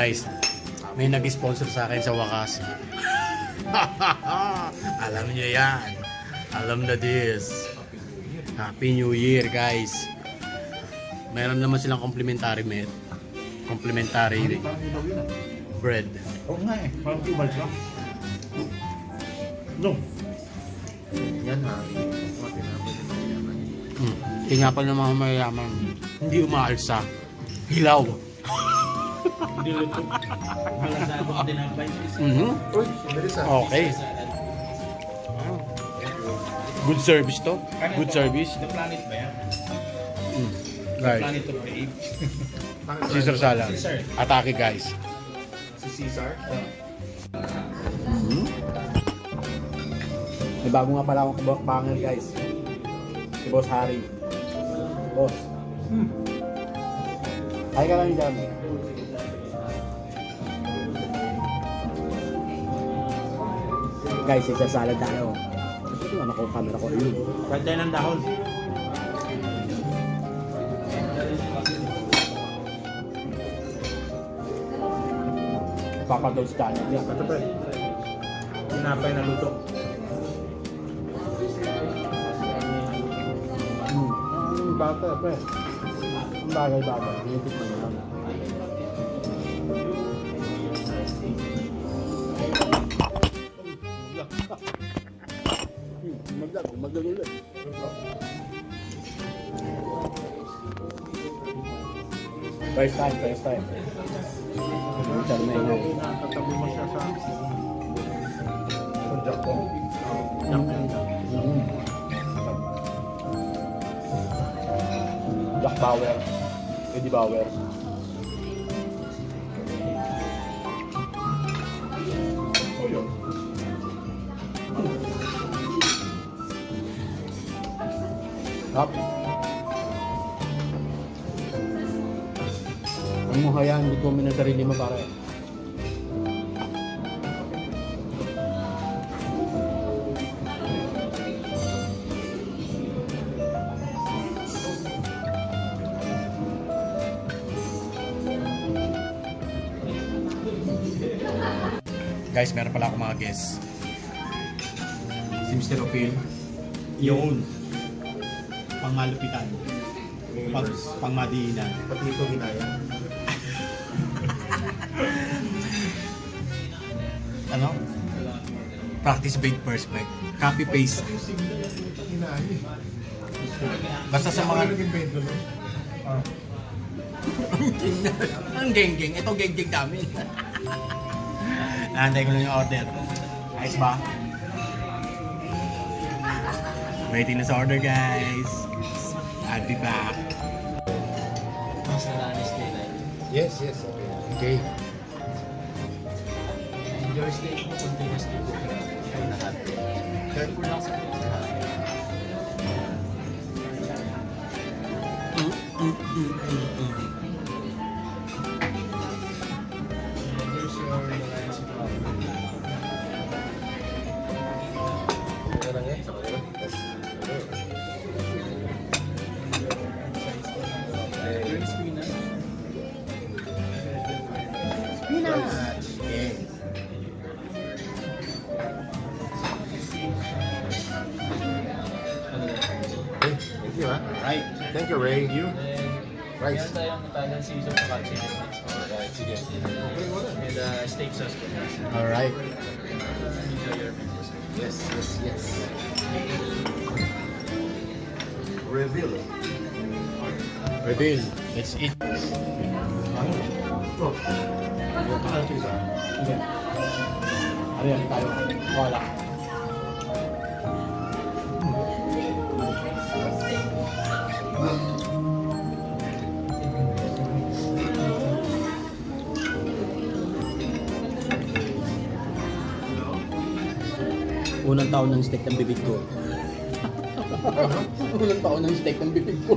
Guys, may nag-sponsor sa akin sa wakas. Alam niyo yan. Alam na this. Happy New Year, guys. Meron naman silang complimentary bread. Oo nga eh. Parang tibal siya. No. Yan ha. Mga tinapay na mayaman. Tinapay ng mga mayaman. Hindi umaalsa. Hilaw. Hindi luto. Malasado ang tinapay. Uy, bilis ah. Okay. Good service to. Good service. The Planet ba yan? Guys, Planet of the Apes. Caesar salad. Atake, guys. Si Caesar? May bago nga pala akong banger, guys. Si Boss Harry. Boss. Ay ka lang dyan. Guys, Caesar salad tayo. Ito ano ko, camera ko. Ayun. Kahit tayo ng dahon. Papadol sa channel yan. Ito pa. Tinapay na luto. Bata, pre. Ang bagay-bagay. Hinitik mo yan. Magdag ulit. First time. Charme nga. Nakatabi mo siya sa Punjak ko. Jack Bauer. Eddie Bauer. O yun. Hap. Ang mo hayaan, hindi ko ng sarili mo para. Guys, meron pala akong mga guests. Si Mr. Opil. yun. Pangmalupitan. Pangmadiinan. Pati ito ginaya. Ano? Practice-based perspective. Copy-paste. Ginaya. Basta sa mga... nag-invento no? Ang geng-geng. Ito geng-geng namin. Naantay ko lang yung order. Ayos ba? Waiting na sa order, guys. I'll be back. Mas nalanis nila. Yes. Okay. Your steak mo, continuously cooking. Ay, lahat. Careful lang sa Here's your reliance problem. Ito lang yan. Sa kanila. Your spinach. Spinach. Yeah. Hey, thank you ha. Right. Thank you Ray. You? Rice. Meron tayong Italian Caesar sa chili flakes. Alright, sige. And steak sauce po. Alright. Enjoy your meals. Yes. Reveal. Reveal. Let's eat. Oh. Ito ka Caesar. Ano yan? Tayo. Wala. Unang taon ng steak ng bibig ko. Unang taon ng steak ng bibig ko.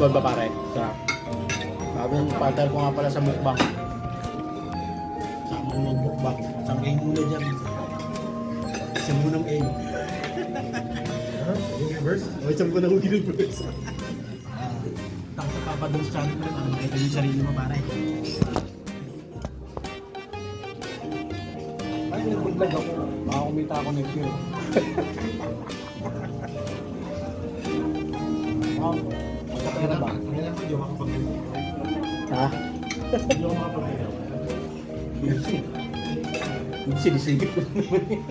Gold ba pare? Sarap. Bagong partner ko nga pala sa mukbang. Sama ko mag-mukbang. Isang egg muna dyan. Isang munang egg. Universe? O isang munang universe. Tapos sa Papa Don's channel lang, ano, kaya yung sarili mo pare. Ay, nag-vlog ako. Baka kumita ako next year. Wow. Magkapera ba? Ang alam ko, di ako makapag-video. Ha? Hindi ako makapag-video. Hindi sinisigit ko naman eh.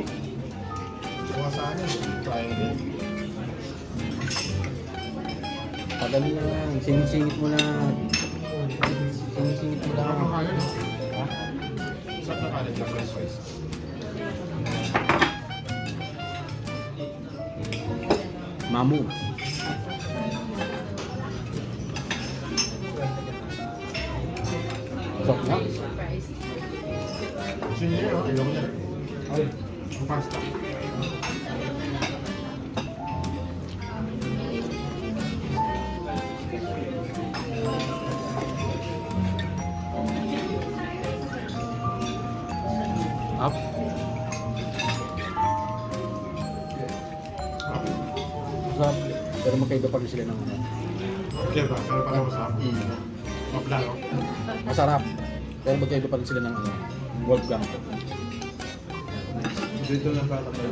Kuha sa ano, triangle. Padali na lang, singit mo na. Singit mo Ako lang. kanan, no? Ha? Sarap na kanan yung french fries. Mamu. Sok na. Gusto niyo yun, ayoko niya. Ay, ang pasta. Up. Sarap. Pero magkaiba pa rin sila ng ano. Okay ba? Pero parang masarap. Maplano. Masarap. Pero magkaiba pa rin sila ng ano. Wolfgang. Dito lang ba tayo?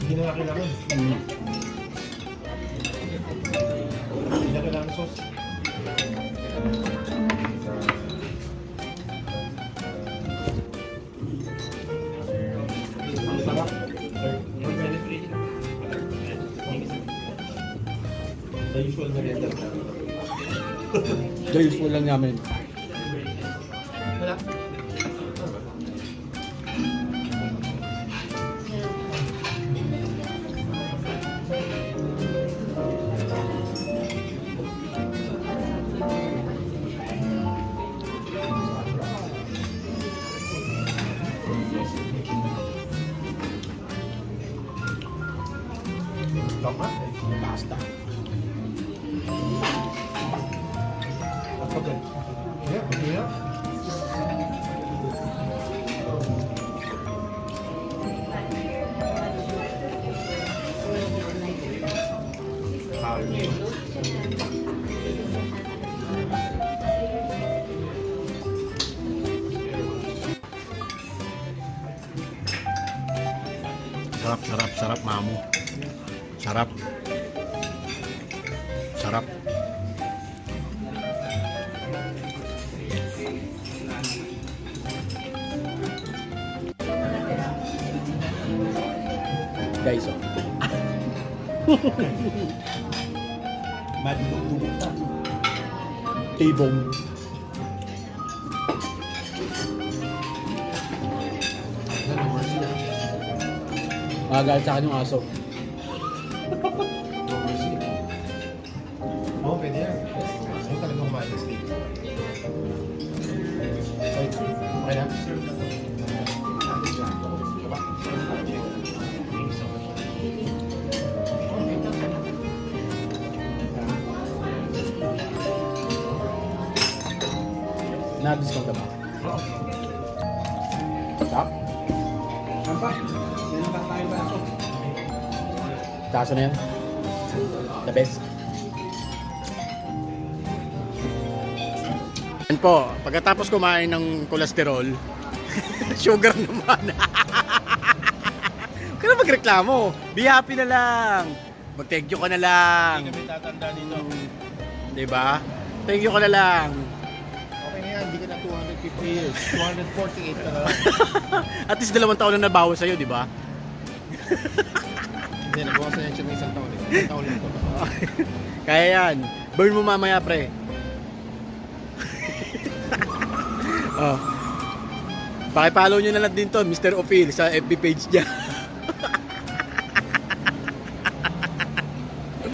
Hindi na kailangan. Hindi na kailangan sauce. Ang sarap. The usual merienda. The usual lang namin. Wala. Tama. Basta. Okay. Yeah, yeah. Sarap, sarap, sarap, mamu. Sarap. Sarap. Guys, oh. Madugtugog na. Tibong. Magagal sa akin yung aso. Oo, pwede yan. Ano talaga kumain ng steak? Okay na? Na-discount ka ba? Stop? Sampa? Yan ang tayo ba ako? Kaso na yan? The best. Yan po, pagkatapos kumain ng kolesterol, sugar naman. Huwag ka na magreklamo. Be happy na lang. Mag-thank you ka na lang. Hindi kami tatanda dito. Diba? Thank you ka na lang. Okay na yan, hindi ka na 250 years. 248 ka na lang. At least 2 taon na nabawas sa'yo, di ba? Hindi, nagawasan yan siya ng isang taon eh. Isang taon lang ito. Kaya yan. Burn mo mamaya, pre. Oh. Pakipollow nyo na lang din to, Mr. Ophil, sa FB page niya.